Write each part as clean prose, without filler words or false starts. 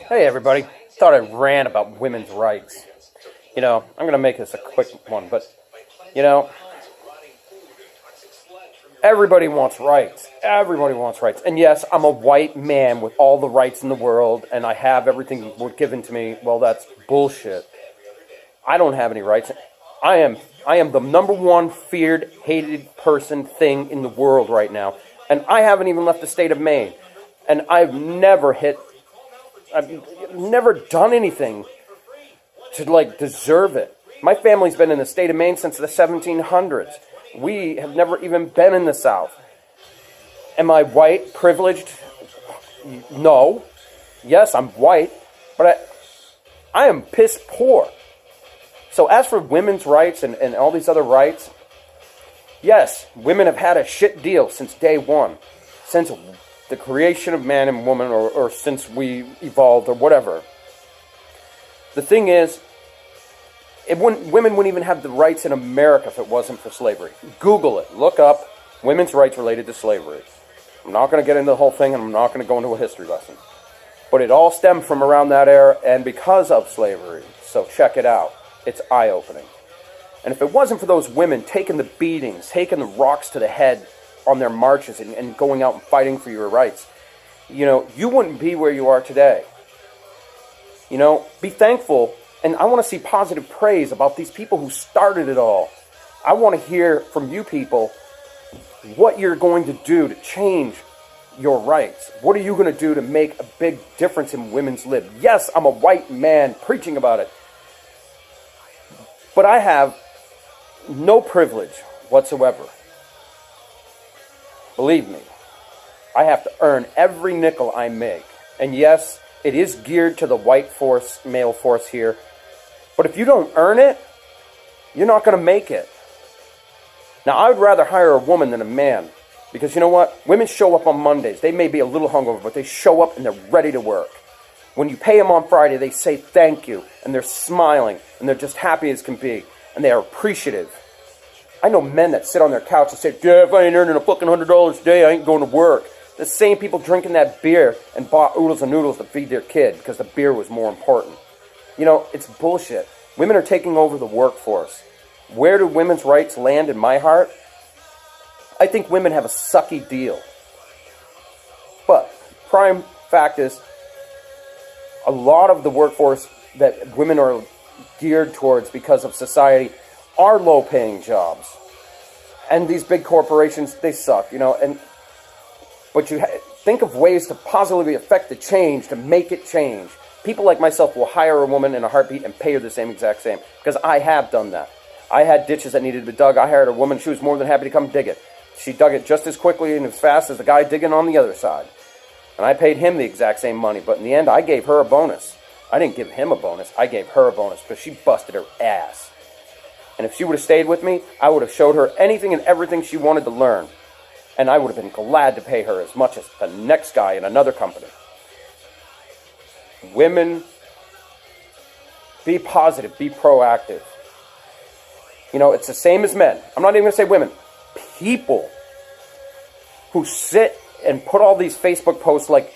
Hey everybody, thought I'd rant about women's rights. I'm going to make this a quick one, but, you know, everybody wants rights. Everybody wants rights. And yes, I'm a white man with all the rights in the world, and I have everything given to me. Well, that's bullshit. I don't have any rights. I am the number one feared, hated thing in the world right now. And I haven't even left the state of Maine. And I've never done anything to deserve it. My family's been in the state of Maine since the 1700s. We have never even been in the South. Am I white, privileged? No. Yes, I'm white, but I am piss poor. So as for women's rights and all these other rights, yes, women have had a shit deal since day one. Since the creation of man and woman, or since we evolved, or whatever. The thing is, women wouldn't even have the rights in America if it wasn't for slavery. Google it. Look up women's rights related to slavery. I'm not going to get into the whole thing, and I'm not going to go into a history lesson. But it all stemmed from around that era and because of slavery. So check it out. It's eye-opening. And if it wasn't for those women taking the beatings, taking the rocks to the head on their marches and going out and fighting for your rights, you wouldn't be where you are today. Be thankful. And I want to see positive praise about these people who started it all. I want to hear from you people what you're going to do to change your rights. What are you going to do to make a big difference in women's lives? Yes, I'm a white man preaching about it. But I have no privilege whatsoever. Believe me, I have to earn every nickel I make. And yes, it is geared to the white male force here. But if you don't earn it, you're not going to make it. Now, I would rather hire a woman than a man. Because you know what? Women show up on Mondays. They may be a little hungover, but they show up and they're ready to work. When you pay them on Friday, they say thank you. And they're smiling. And they're just happy as can be. And they are appreciative. I know men that sit on their couch and say, yeah, if I ain't earning a fucking $100 a day, I ain't going to work. The same people drinking that beer and bought oodles and noodles to feed their kid because the beer was more important. It's bullshit. Women are taking over the workforce. Where do women's rights land in my heart? I think women have a sucky deal. But prime fact is, a lot of the workforce that women are geared towards because of society are low-paying jobs. And these big corporations, they suck, But you think of ways to positively affect the change, to make it change. People like myself will hire a woman in a heartbeat and pay her the exact same. Because I have done that. I had ditches that needed to be dug. I hired a woman. She was more than happy to come dig it. She dug it just as quickly and as fast as the guy digging on the other side. And I paid him the exact same money. But in the end, I gave her a bonus. I didn't give him a bonus. I gave her a bonus because she busted her ass. And if she would have stayed with me, I would have showed her anything and everything she wanted to learn. And I would have been glad to pay her as much as the next guy in another company. Women, be positive, be proactive. It's the same as men. I'm not even going to say women. People who sit and put all these Facebook posts like,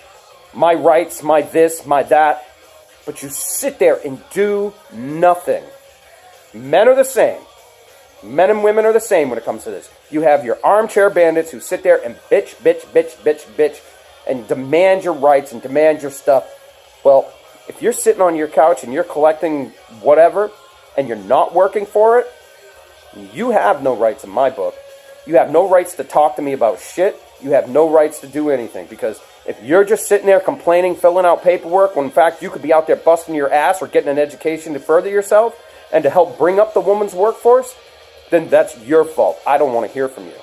my rights, my this, my that. But you sit there and do nothing. Men are the same. Men and women are the same when it comes to this. You have your armchair bandits who sit there and bitch, and demand your rights and demand your stuff. Well, if you're sitting on your couch and you're collecting whatever, and you're not working for it, you have no rights in my book. You have no rights to talk to me about shit. You have no rights to do anything. Because if you're just sitting there complaining, filling out paperwork, when in fact you could be out there busting your ass or getting an education to further yourself and to help bring up the woman's workforce, then that's your fault. I don't want to hear from you.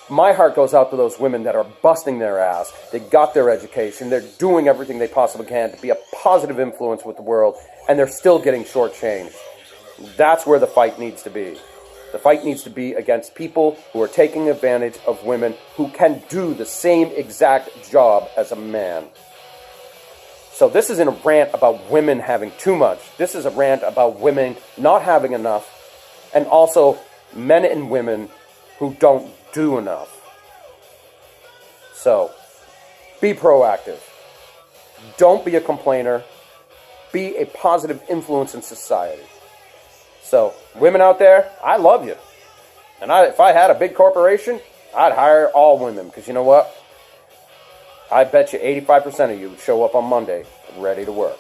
My heart goes out to those women that are busting their ass. They got their education. They're doing everything they possibly can to be a positive influence with the world, and they're still getting shortchanged. That's where the fight needs to be. The fight needs to be against people who are taking advantage of women who can do the same exact job as a man. So this isn't a rant about women having too much. This is a rant about women not having enough, and also men and women who don't do enough. So, be proactive. Don't be a complainer. Be a positive influence in society. So, women out there, I love you. And if I had a big corporation, I'd hire all women. Because you know what? I bet you 85% of you would show up on Monday ready to work.